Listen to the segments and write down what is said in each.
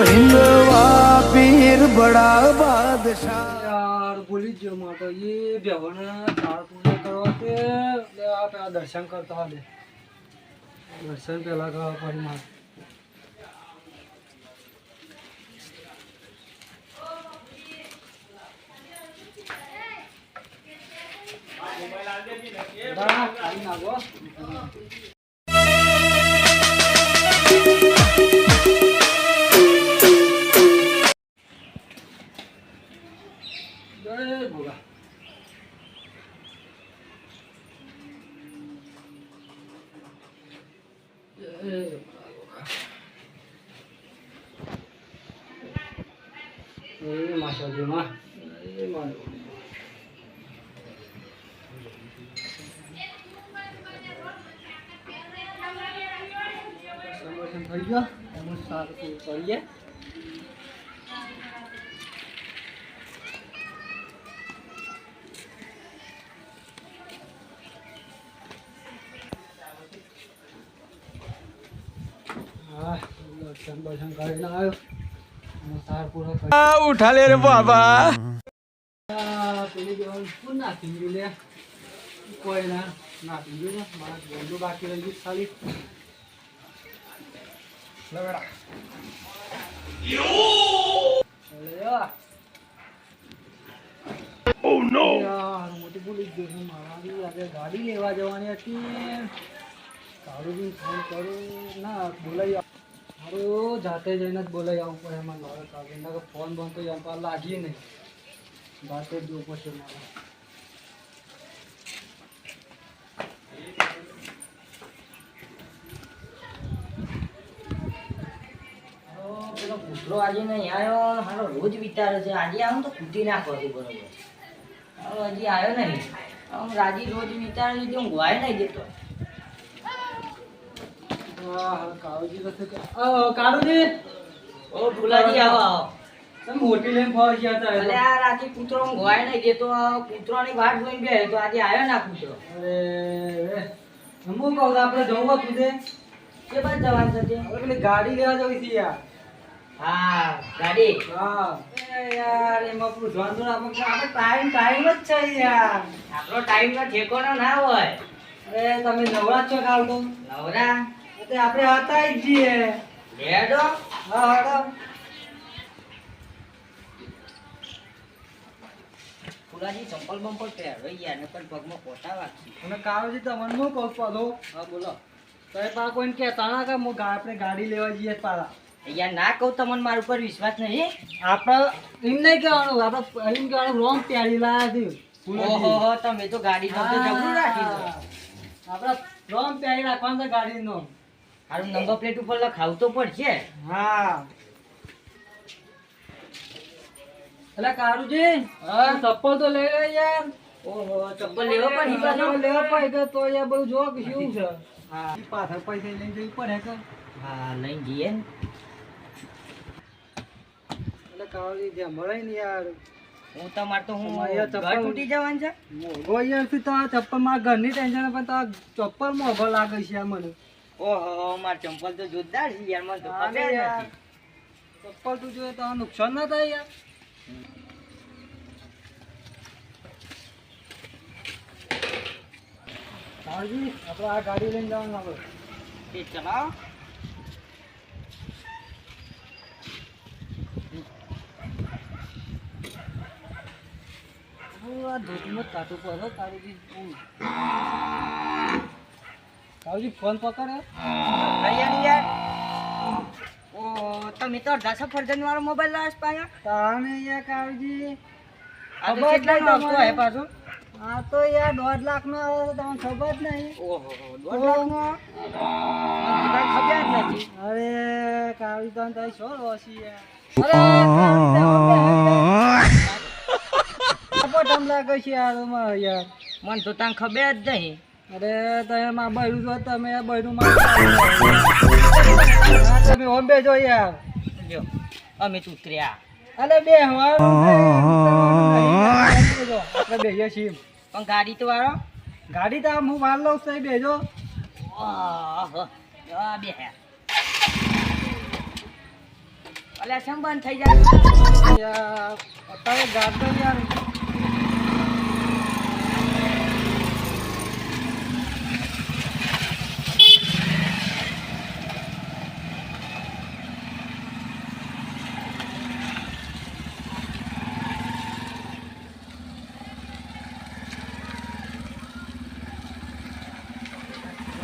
हिंदवा पीर बड़ा बादशाह यार बोली जो माता ये बेवना चार पूजा करवा के ले आप यहाँ दर्शन करता है दर्शन पहला का परिमाण खाली ना गो बोला माशाल्लाह मां समोसन થઈ ગયો એનું સારું કરીએ उठा ले रे बाबा बाकी रही खाली મોટી ભૂલી ગયો મારી આજે ગાડી લેવા જવાની હતી કાળુજી ફોન કરું ના બોલાઈ મારું જાતે જઈને જ બોલાઈ આવું પડે એમાં મારે કાળુજીના કે ફોન બંધ તો એમ પાર લાગીએ નહીં જાતે જ જોવું પડશે મારે પેલો કૂતરો આજે નહીં આવ્યો મારો રોજ વિચારે છે આજે આવું તો કૂટી નાખો બરોબર હજી આવ્યો નહીં હું રાજી રોજ વિચારે લીધે હું ગવાય નહીં દેતો કાળુજી ઓ ભુલાજી આવો આવો મોટી લઈને ફોન ગયા હતા અરે આ રાજી કૂતરો હું ગવાય નહીં દેતો કૂતરોની વાટ જોઈને બે તો આજે આવ્યો ના કૂતરો અરે હું કહું આપણે જવું હતું તે કે બાદ જવાનું છે તે હવે પેલી ગાડી લેવા જવી છે યાર હા ગાડી હા યાર એમાં પૂછવાનું આપણે ટાઈમ જ છે યાર આપણો ટાઈમ નો ઠેકાણો ના હોય અરે તમે નવરા છો કાલ તો નવરા તે આપણે હતા જ છીએ લેડો હા હાડો પુરાજી ચંપલ બંપલ પહેરો યાર ને પણ પગમાં પોતા વાગી અને કાળજી તમને હું કહું પાછો હા બોલો તો એ પા કોઈને કહેતા ના કે આપણે ગાડી લેવા જઈએ પાછા યાર ના કહું તમને મારા ઉપર વિશ્વાસ નહીં આપણે એમ નહીં કહેવાનું આપણે એમ કહેવાનું રોંગ પહેરી લાયા છે ઓહો તમે તો ગાડી નો તો જબરું રાખી દો આપણે રોંગ પહેરી રાખવાનું છે ગાડીનો હારું નંબર પ્લેટ ઉપર લખાવ તો પડશે હા એટલે કારુજી હા ચપ્પલ તો લઈ લે યાર ઓહો ચપ્પલ લેવા પડી પાછો લેવા પડે તો યાર બધું જો કે શું છે હા પાછળ પૈસા લઈને જવું પડે કે હા લઈને જઈએ ને એટલે કારુજી જે મળે ને યાર હું તમાર તો હું અહીંયા ચપ્પલ ઘર તૂટી જવાનું છે મોઘો યારથી તો આ ચપ્પલ મારા ઘરની ટેન્શન પણ તો આ ચપ્પલ મોઘો લાગે છે યાર મને ઓહો માર ચંપલ તો જોરદાર છે યાર મને તો હા ખબર યાર. નથી ચપ્પલ તું જોઈએ તો નુકસાન ના થાય યાર કાળજી આપણે આ ગાડી લઈને જવાનું આપણે તે ચલાવો આ ધોતીમાં કાટું પડે કાળજી કાળજી ફોન પકડે અહીંયા યાર ઓ તમે તો અડધા સફરજન વાળો મોબાઈલ લાવ પાયા તાને યાર કાળજી આ તો ખબર જ કેટલાનો નહીં આવતો તમારે. હે પાછો આ તો યાર 1.5 લાખનો આવે તો તમને ખબર જ નહીં ઓહો 1.5 લાખનો મને ખબર જ નથી અરે કાળજી તો તારી શું રોસી યાર અરે લાગે છે યાર યાર મને તો તને ખબર જ નહીં અરે તમે માં બૈરું જો તમે બૈરું માં તમે ઓમ બેજો યાર જો અમે તો ઉતર્યા અલે બે આપણે બેહીએ છીએ પણ ગાડી તો વાળો ગાડી તો હું વાર લઉં છું બેજો આહ આ બે હે અલ્યા શેમ બંધ થઈ જાય યાર અત્યારે ગાર્ડન યાર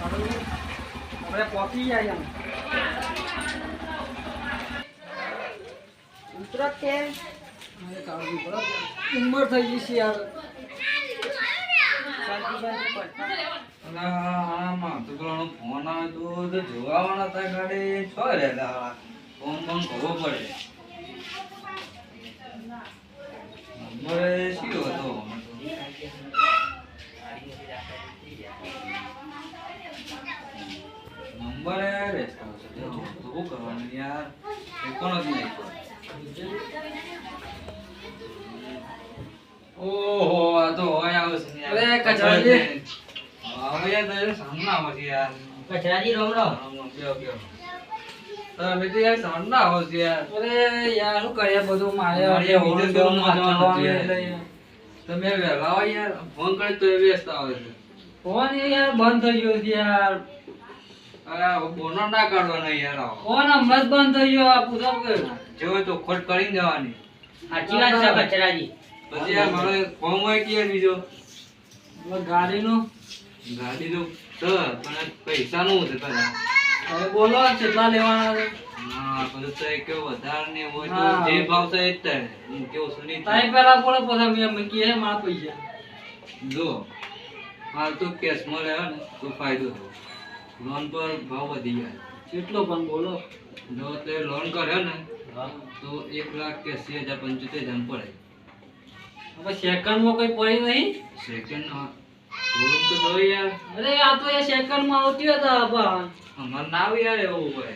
આપણે પહોંચી જાય એમ ઉતરો કે મારે કાળજી પડે ઉંમર થઈ ગઈ છે યાર ફોન આવે તો જોવાવાના હતા ગાડી છો રહેલા ફોન કરવો પડે નંબર શી હતો નંબર રહેતા હશે શું કરવાનું યાર કોણ જ નહીં ઓહો આ તો હોય આવશે યાર અરે કચરાજી. હવે યાર સામના આવશે યાર કચરાજી રોમ રોમ તમે તો યાર સામના આવશે યાર અરે યાર શું કરીએ બધું મારે મારે બીજે હોવાનું જવાનું વાંચવાનું યાર. એટલે તમે વહેલા આવો યાર ફોન કરે તો એ વ્યસ્ત આવે છે ફોન યાર બંધ થઈ ગયો છે યાર અરે બોનો ના કાઢવાનો યાર આવો ફોન હમણાં જ બંધ થઈ ગયો આ પૂછો કે જો તો ખોટ કરીને જવાની સાચી વાત છે કચરાજી પછી યાર મારે ફોર્મ હોય કે યાર બીજો ગાડીનું ગાડી તો છે પણ પૈસા નું છે પેલા હવે બોલો કેટલા લેવાના છે હા પછી તો એક વધારે ને હોય તો હા. જે ભાવ છે એ જ થાય હું કેવું સુની ટાઈમ પહેલા બોલો પછી મેં કીએ મારા પૈસા જો હાલ તો કેશમાં લેવા ને તો ફાયદો થાય લોન પર ભાવ વધી જાય કેટલો પણ બોલો જો તે લોન કરે ને તો 1,80,75,000 પડે હવે સેકન્ડમાં કોઈ પડી નહીં સેકન્ડ શોરૂમ તો જોઈ યાર અરે આ તો એ સેકન્ડમાં આવતી હતા પણ અમાર ના આવે યાર એવું હોય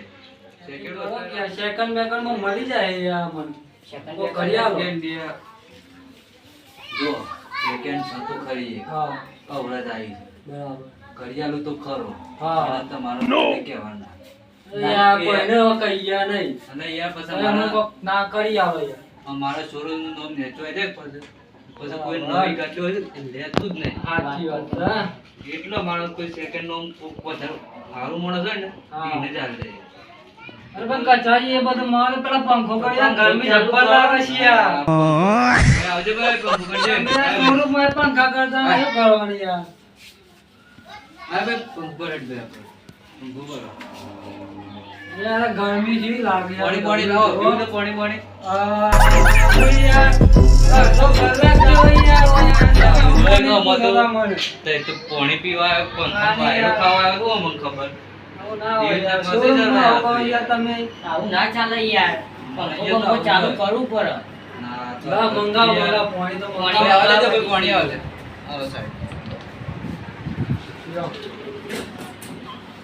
સેકન્ડ સેકન્ડ બેકન્ડમાં મળી જાય યાર મને સેકન્ડ તો કરી આલો. જો સેકન્ડ સતો ખરી હા અવળા આવી બરાબર કરિયાલું તો ખરો હા. પણ તમારું કહેવાના યાર કોઈને હવે કહી ગયા નહીં અને યાર પછી હવે અમને અમારા કોક ના કરી આવે યાર અમારા શોરૂમ નું નામ નેચવાય જાય પછી પછી કોઈ હા. નવી ગાડી હોય તો લેતું જ નહીં સાચી વાત છે હા. એટલો માણસ કોઈ સેકન્ડ નો વધારે સારું માણસ હોય ને હા. એને ચાલે જાય અરે પણ કચારી એ બધું મારે પેલા પંખો કરી આ ગરમી જબ્બર લાગે છે યાર આવજો ભાઈ પંખો કરજે. તમે આ શોરૂમમાં પંખા કરતા નહીં, શું કરવાનું યાર હા ભાઈ પંખો રેડ ભાઈ આપણે. પંખો કરો. યાર ગરમી જેવી લાગે યાર. પાણી લાવો પીવું તો પાણી આ, ઓય યાર અડધો કલાક જેવો યાર ઓય મને. તો એ તો પાણી પીવા આવ્યો, પંખો હા, વાયરો યાર. ખાવા આવ્યો તો અમને ખબર આવું ના હોય એ યાર. તો શોરૂમમાં મસ્ત આવો છે યાર તમે. આવું ના ચાલે યાર અહીંયા તો પંખો ચાલુ કરવું પડે ના તો લા, મંગાવો, યાર. મંગાવો, પાણી તો પાણી મંગાવો. આવે છે ભાઈ, પાણી આવે છે. આવો સાહેબ. લ્યો.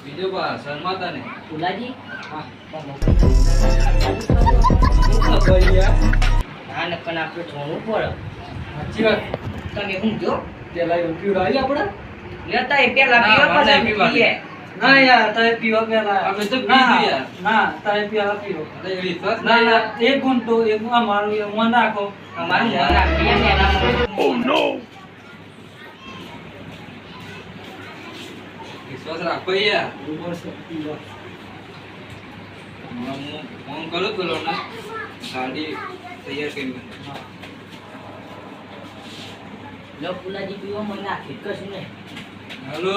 બીજું બા શરમાતા ને ફુલાજી હા. પંખો શું ખબર યાર? ના નકર આપણે છોડવું પડે સાચી વાત. તમે હું જો પેલા એવું પીવું રાહી આપણે? લેતા એ પેલા ના, પીવા મારે પછી પીવાનું. પીએ ના યાર તમે પીવો પેલા. આપણે તો ના, પીધું યાર. ના તમે પેલા પીવો. અરે એ વિશ્વાસ ના ના ના એક ગુંઠો એક અમારું એ મન રાખો. અમારું મન રાખીએ ને એના વિશ્વાસ રાખો યાર. બરોબર છે, પીવો. હું ફોન કરું પેલો ને ગાડી તૈયાર કરી મને. હા. લો ફુલાજી પીવો મને નાખી કશું નહીં હાલો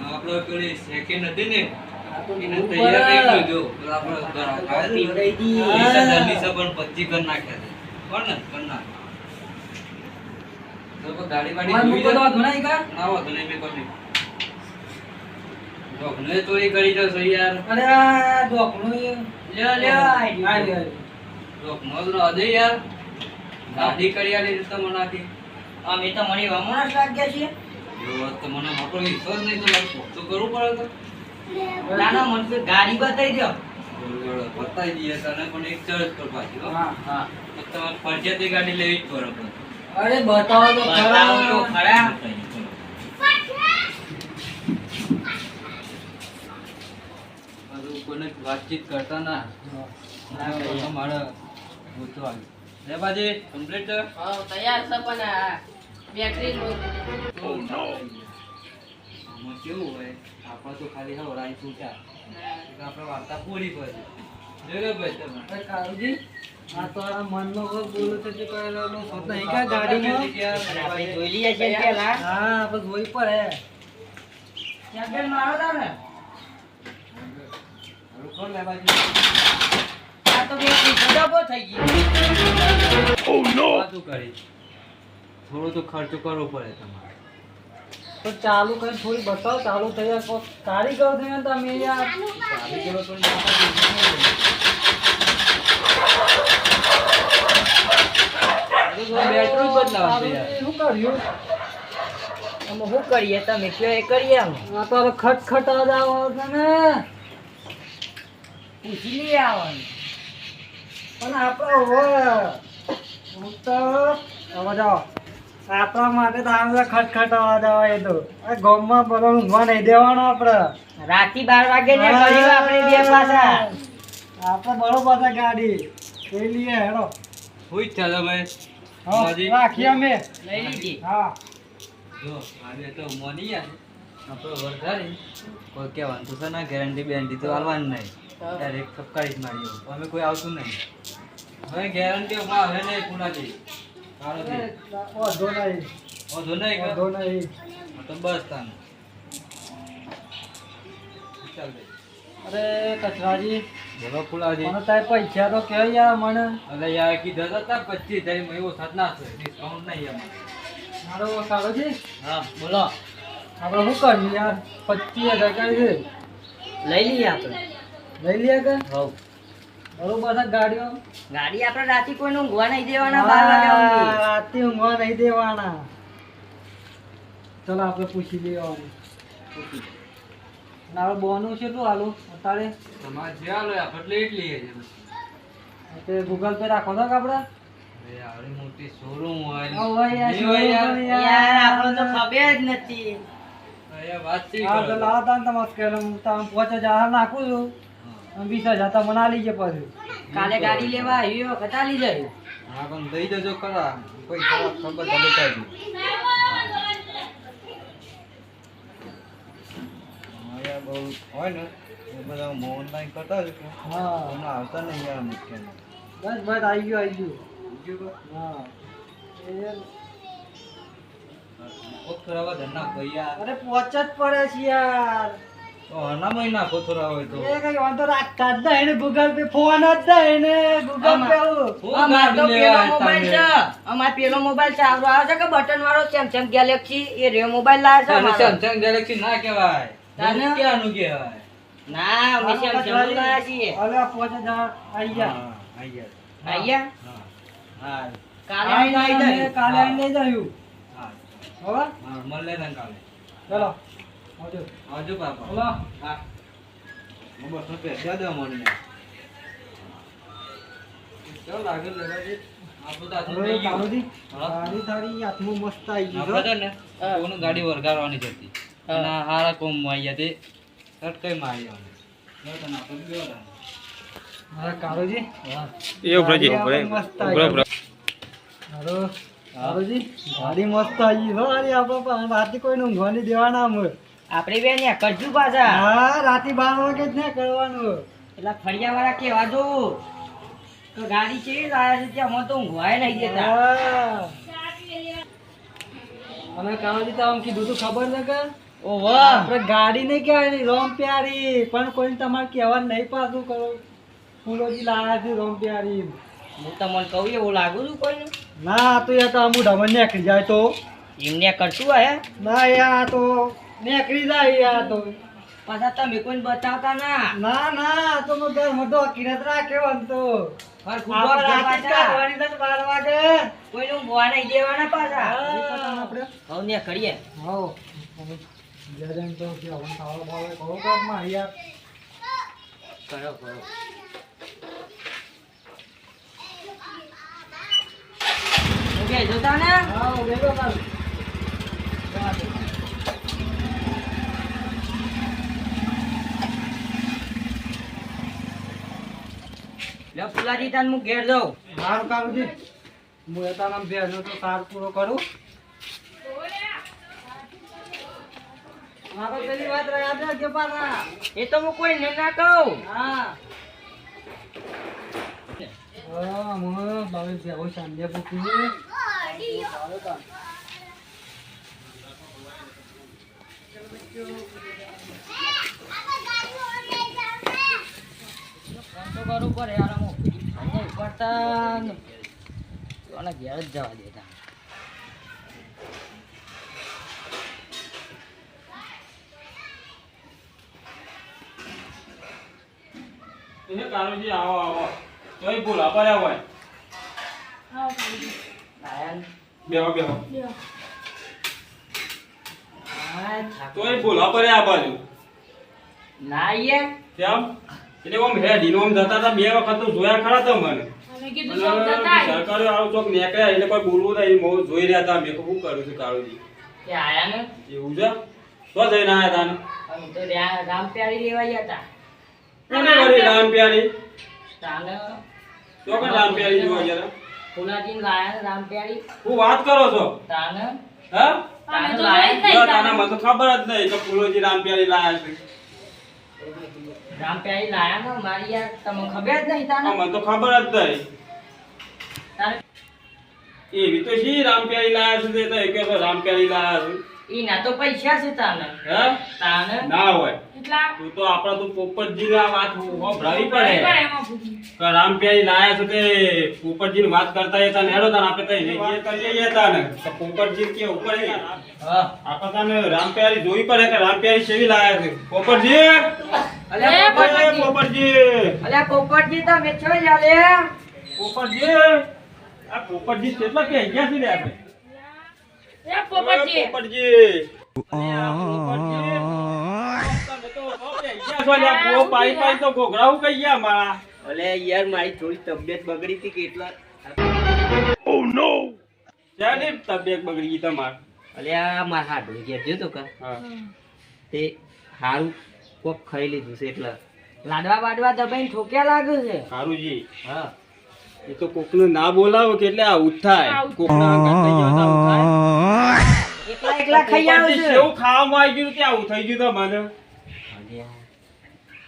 આપણે પેલી સેકન્ડ હતી ને આ તો એને બહુ તૈયાર કરી બરાબર. દેજો. પેલા આપણે ઘર આવ્યા હતા. પીવડાઈ દી પૈસા ધરની છે પણ 25 કર નાખ્યા છે. કોણ ને? કર નાખ. તો પછી ગાડી વાડી મારે જોઈ મૂકો તો લે. વાત ભણાઈ કા? ના વાંધો નહીં, મેં કરી. ડોકને ચોરી કરી જશે યાર. અરે આ ઢોકળું એ લ્યો લ્યો આઈ આઈ ગયું. ગયું. ડોકનો જ હૃદય યાર. ગાડી કરી આલી રીતે મને નાખી. અમે તો મને વમોણા જ લાગ્યા છીએ જો તો મને આપણો વિશ્વાસ નહીં તો લાગતો. તો કરવું પડે તો. ના ના મને તો ગાડી બતાવી દો બોલો, બતાવી દઈએ તને પણ એક ચર્ચ પર પાછી હો. હા. હા તો તમારે ફરજિયાત એ ગાડી લેવી જ પડે પણ. અરે બતાવો તો બતાવો તો ખરા. ખરા બધું કોઈને વાતચીત કરતા ના. હા. મારે ઓછો આવ્યો લે બાજી કમ્પ્લીટ છે તૈયાર છે પણ બેટરી આમાં કેવું હોય આપણે તો ખાલી હવે રાઈ છૂટા આપણે વાર્તા પૂરી પડે જોઈ લો ભાઈ તમે અરે કાળુજી આ તો આ મનનો કોઈ બોલું છે કે પેલો શબ્દ નહીં કા ગાડીમાં અને આપણે જોઈ લઈએ છીએ પેલા હા આપણે જોઈ પડે ચેમ્પિયન મારો તા ને રૂકો લે બાજી આ તો બેટરી ડબો થઈ ગઈ વાતું કરી થોડો તો ખર્ચો કરવો પડે તમારે તો ચાલુ કરી થોડી બતાવો ચાલુ થઈ જાય તો કારીગર છે ને તમે યાર ચાલી ગયો તો બેટરી બદલાવા યાર શું કર્યું અમે શું કરીએ તમે કયો એ કરીએ અમે આ તો હવે ખટખટ જ આવો છે ને પૂછી લઈએ આવવાનું પણ આપણે હવે હું તો હવે જાઓ આપણા માટે તો આમ ખટખટ અવાજ આવે એ તો આ ગામમાં બધો ઊંઘવા નહીં દેવાનો આપણે રાતી 12 વાગે ને કરીએ આપણે બે પાછા આપણે બરોબર છે ગાડી એ લઈએ હેડો હોય ચાલો ભાઈ હા, બાજી. રાખીએ અમે લઈ લીધી હા જો આજે તો મોની યાર આપણો વધારે કોઈ કહેવાનું તો છે ને ગેરંટી બેરંટી તો આલવાની નહીં ડાયરેક્ટ ઠપકારી જ મારી દઉં. અમે કોઈ આવતું નહીં હવે ગેરંટી હમણાં હવે નહીં પુનાજી કાળોથી વાંધો નહીં વાંધો નહીં કે? વાંધો નહીં હા તો બસ તાન ચાલ દે અરે કચરાજી બોલો ફુલાજી મને તારે પૈસા તો કે યાર મને અરે યાર કીધા તો હતા 25 તારીખ એવો થત ના થયો ડિસ્કાઉન્ટ નહીં અમારે મારો કાળોજી હા બોલો આપણે શું કરીએ યાર 25,000 કરી દે લઈ લઈએ આપણે લઈ લઈએ કે હવ બરોબર છે ગાડીઓ ગાડી આપણે રાતી કોઈને ઊંઘવા નહીં દેવાના 12 વાગ્યા સુધી રાતે ઊંઘવા નહીં દેવાના ચલો આપણે પૂછી લેવાનું અને આપણે બોનું છે શું હાલું અત્યારે તમારે જે આલો આપણે એટલી છે તે ગૂગલ પે રાખો તો કે આપણે અરે આવડી મોટી શોરૂમ હોય ને. હા, હોય યાર, નહીં હોય યાર. શોરૂમ યાર આપણને તો ખબર જ નથી અહીંયા વાત છે હા તો લાવો તાન તમારે સ્કેલ હું તમને 5,000 નાખું છું અને 20,000 તો મને આલી છે પછી કાલે ગાડી લેવા આવી વખત આલી જાય હા પણ દઈ દેજો ખરા કોઈ ખરાબ ખબર તો બતાવી દો. અહીંયા બહુ હોય ને એ બધા ઓનલાઈન કરતા જ કે હા હમણાં આવતા નહીં યાર મુશ્કેલ બસ બસ આવી ગયું હા થોડા ધરના ભૈયા અરે પોચ જ પડે છે યાર તો હના મહિના કોથરા હોય તો એ કઈ વાંધો રાખતા જ નહીં ને ગૂગલ પે ફોન જ નહીં ને ગૂગલ પે હું અમાર તો ગાડી પેલો લેવા મોબાઈલ તમે? છે અમાર પેલો મોબાઈલ ચાવરો આવે છે કે બટન વાળો સેમસંગ ગેલેક્સી એ રે મોબાઈલ લાવે છે અને અમારો. Samsung Galaxy ના કહેવાય તાને? ક્યાંનું કહેવાય ના અમે સેમસંગ નું લાવ્યા છીએ અરે 5,000 આવી ગયા હા, આઈ ગયા. આયા હા. હા. કાલે આવીને આવી જાય કાલે આવીને લઈ જાયું હા. બરાબર હા, મળે ને કાલે. ચલો આવજો આવજો બાપા. બોલો હા. બસ તો પૈસા દો મને. કેવું લાગે લેવાજી? આપણું તો આટલું હવે થઈ ગયું. કાળુજી, હા. ગાડી તારી હાથમાં મસ્ત આવી ગઈ આપણે છો. છે ને કોનું ગાડી વરગાડવાની જ હતી. અને આ હારા કોમમાં આયા તે સટકાઈ મારી અમને. લો તને આપણે બી બેઠા. હા કાળુજી હા. ગાડી આપણે મસ્ત આવી ગઈ. હાલો કાળુજી, ગાડી મસ્ત આવી ગઈ છો. ગાડી આપણે પણ રાતે કોઈને ઊંઘવા નહીં દેવાના અમે. આપણે બે ને કરજુ પાછા હા રાતે 12 વાગે જ ને કરવાનું પેલા ફળિયા વાળા કેવા જો તો ગાડી કેવી લાયા છે ત્યાં મને તો ઊંઘવાય નહીં દેતા હા. અને કાળુજી તો આમ કીધું તું ખબર છે કે ઓહો આપણે ગાડી નહીં કહેવાની રોમ પ્યારી પણ કોઈને તમારે કહેવાનું નહીં પાછું કરો ફૂલોજી લાયા છે રોમ પ્યારી હું તમને કહું એવું લાગુ છું કોઈને ના તો યાર તો આ મોઢામાં નીકળી જાય તો એમને કરશું આયા ના યાર તો નીકળી જાય યાર તો પાછા તમે કોઈને બતાવતા ના ના ના તો મેં ઘરમાં ડોકીને જ રાખ્યો આમ તો ફર ખૂબ આપણે રાતે જ પાછા કાઢવાની છે 12 વાગે કોઈને ઊંઘવા નહીં દેવાના પાછા આપણે હવે ને કરીએ હાઉ જજન તો કે હવે ખાવા બાવા કહો કામ માં યાર કરો કરો. ઓકે જોતા ને હાઉ બેગો કાલ લે લે ફુલાજી તાન હું ઘેર જાઉં. સારું કાળુજી હું એ તારા બેનો તો તાર પૂરો કરું. મારો પેલી વાત યાદ રાખજો પાછા. એ તો હું કોઈ ના કહું. હા હું બાવીસ જેવો સાંજે પૂછ્યું. ફોન તો કરવું પડે યાર. હું અહીંયા ઉપાડતા ને આના ઘેર જ જવા દેતા. એ કાળુજી આવો આવો તોય ભૂલા પડ્યા હોય લાયન. બેહો બેહો હા, થાક. તોય ભૂલા પડ્યા આ બાજુ ના યાર. કેમ એટલે આમ હેડીનો આમ જતા હતા બે વખત તો જોયા ખરા તો મને અમે કીધું ચોક જતા આય. સરકારે આવું ચોક નીકળ્યા એટલે કોઈ બોલવું નહીં બહુ જોઈ રહ્યા હતા મેં શું કરું છું કાળુજી તે આયા ને એવું છે તો જઈને આયા તા ને અમે તો રામપ્યારી લેવા ગયા હતા. કોને વળી રામ પ્યારી તાને તો કે રામ પ્યારી જોવા ગયા હતા? ફુલાજી લાયા ને રામપ્યારી. હું વાત કરો છો તાને હા અમે તો જોઈ જ જો નહીં તાના તાને. મને તો ખબર જ નહીં કે ફૂલોજી રામ પ્યારી લાયા છે રામપ્યારી લાયા ને મારી યાર તમને ખબર જ નહીં તાને. મને તો ખબર જ નહીં તારે એવી તો શી રામ પ્યારી લાયા છે તે તો એ કહે છે રામ પ્યારી લાયા છે ઈ ના તો પૈસા છે તાને. હે તાને ના હોય એટલા તું તો આપડા તો પોપટજી આ વાત હોભળાવી બરાબર પડે એમાં પૂછ્યું. કે રામ પ્યારી લાયા છે તે પોપટજી ની વાત કરતા હતા ને હેડો તાને આપણે તઈ ને વાત કરીએ હતા ને તો પોપટજી કે ઉપર હે હા. આપણે તાને રામ પ્યારી જોઈ પડે કે રામ પ્યારી કેવી લાયા છે પોપટજી અલ્યા એ પોપટજી. પોપટજી અલ્યા પોપટજી તમે છો જ આલે. પોપટજી આ પોપટજી કેટલા કે ગયા છે લે આપણે એ પોપટજી. પોપટજી તમે તો બાપ રે, ગયા છો લ્યા, બહુ પાઈ પાઈ તો ઘોઘરાવું કઈ ગયા મારા અલે યાર મારી થોડી તબિયત બગડી હતી કે એટલા. શેની તબિયત બગડી ગઈ તમાર અલ્યા મારા હાડું ઘેર જોતો કા હા તે હારું કોક ખાઈ લીધું છે એટલે લાડવા બાડવા દબાઈને ઠોક્યા લાગે છે. હારુજી હા. એ તો કોકનું ના બોલાવો કે એટલે આવું થાય કોકના આઘાત થઈ ગયો તો આવું થાય એકલા એકલા ખાઈ આવું પોપટજી છે. કેવું ખાવામાં આવી ગયું કે આવું થઈ ગયું તમને અલ્યા,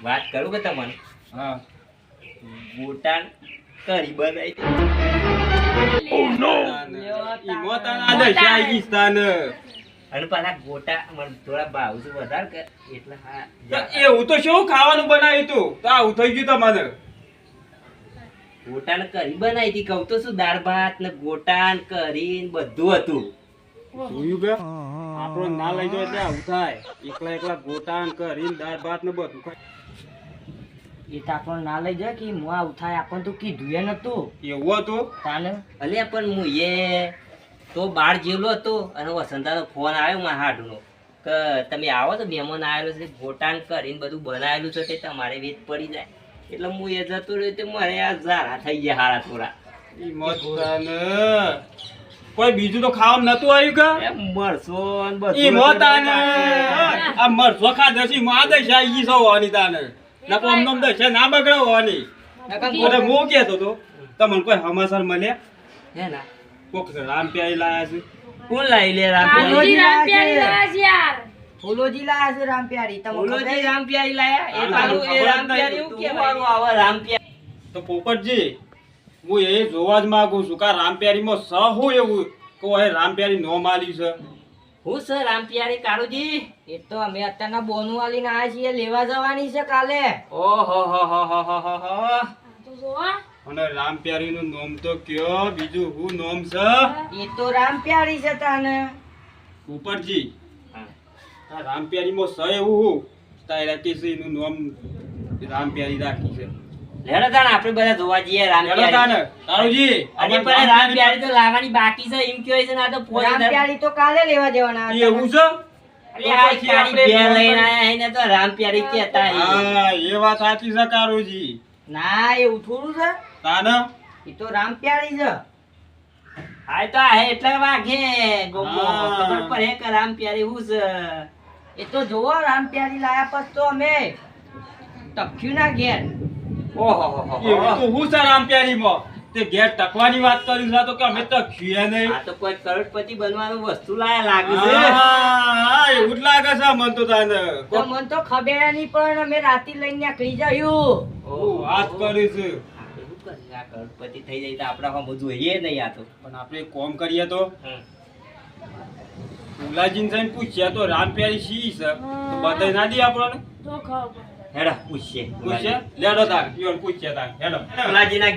વાત કરું કે તમને હા બોટાન કરી બનાવી ઈમો તને આ દશા આઈ ગઈ સ્થાન. અને પાછા ગોટા મને થોડા ભાવ છે વધારે કે એટલે હા તો એવું તો શું ખાવાનું બનાવ્યું તું તો આવું થઈ ગયું તમને ગોટા ને કરી બનાવી હતી કહું તો શું દાળ ભાત ને ગોટા ને કરી ને બધું હતું. જોયું કે આપણો ના લઈ જાય એટલે આવું થાય એકલા એકલા ગોટાન કરીને દાળ ભાત ને બધું ખાય. એ તો આપણને ના લઈ જાય કે હું આવું થાય આપણને તો કીધું એ નતું એવું હતું તાને. અલ્યા પણ હું એ તો બાર જેલો હતો અને વસંતાનો ફોન આવ્યો મારા હાડુનો કે તમે આવો તો મહેમાન આવેલો છે ગોટાન કરીને બધું બનાવેલું છે તે તમારે વેચ પડી જાય એટલે હું એ જતો રહ્યો તે મને આ ઝારા થઈ ગયા હારા થોડા. ઈ મોતાને કોઈ બીજું તો ખાવાનું નતું આવ્યું કે એ મરસો ને બધું ઈ મોતાને હતું. આ મરસો ખાધા છે માં દશા આઈ ગઈ છે હોવાની તાને નકો અમનમ દશા ના બગડે હોવાની નકર ઓરે મો કેતો તો તમને કોઈ હમાસર મળ્યા હે ના કોક રામ પ્યારી લાયા છે કોણ લાવી લે કાળુજી રામપ્યારી રામપ્યારી લાયા છે યાર. ફૂલોજી લાયા છે રામપ્યારી તમે ફૂલોજી ફૂલોજી રામપ્યારી લાયા એ હા, તારું ખબર એ જ રામપ્યારી નહીં. એવું કેવાનું આવે રામપ્યારી. તો પોપટજી હું એ જોવા જ માંગુ છું કે રામ પ્યારીમાં સ હું એવું કે એ રામ પ્યારી નો માલી છે હું સર રામપ્યારી કાળુજી એ તો અમે અત્યારના બોનું વાલીને આયા છીએ લેવા જવાની છે કાલે. ઓહો હો હો હો હો હો હો. તો જોવા. અને રામ પ્યારી નું નામ તો કયો બીજું હું નામ છે એ તો રામપ્યારી છે તાને. પોપટજી આ રામ પ્યારીમાં સ એવું હું તારા કેસી નું નામ રામ પ્યારી રાખી છે લેડો તાને આપણે બધા જોવા જઈએ ચાલો રામપ્યારી. તાને તારુજી હજી પણ રામપ્યારી તો લાવવાની બાકી છે એમ કહેવાય છે ને આ તો ફોન રામપ્યારી તો કાલે લેવા જવાના ઈ એવું છે અરે આ પ્યારી બે લઈને આયા એને તો રામપ્યારી કહેતા હી. હા એ વાત સાચી છે કારુજી ના એવું થોડું છે તાને એ તો રામપ્યારી છે. હા તો આ એટલે વાઘે ગોમો હા. ખબર પડે કે રામપ્યારી હું છે એ તો જોવો રામપ્યારી લાયા પછી તો અમે તખ્યું ના ઘેર એવું તો હું છે રામપ્યારીમાં તે ઘેર ટકવાની વાત કરી છે તો કે અમે તો ખીએ નહીં. આ તો કોઈ કરોડપતિ બનવાનું વસ્તુ લાયા લાગે છે. હા, એવું જ લાગે છે મને તો તાને. તો મને તો ખબર નહીં પણ અમે રાતે લઈને નીકળી જયું. હું વાત કરી છે. એવું કરે, આ કરોડપતિ થઈ જાય તો આપણા માં બધું એ નહીં આ તો. પણ આપણે એક કોમ કરીએ તો ઉલાજીને જઈને પૂછ્યા તો રામપ્યારી શી છે તો બતાવી ના દે આપણને. તો ખબર પડે. હેડો પૂછીએ. પૂછ્યા લેડો તાર ઈવન પૂછ્યા તાર હેડો. ઉલાજીના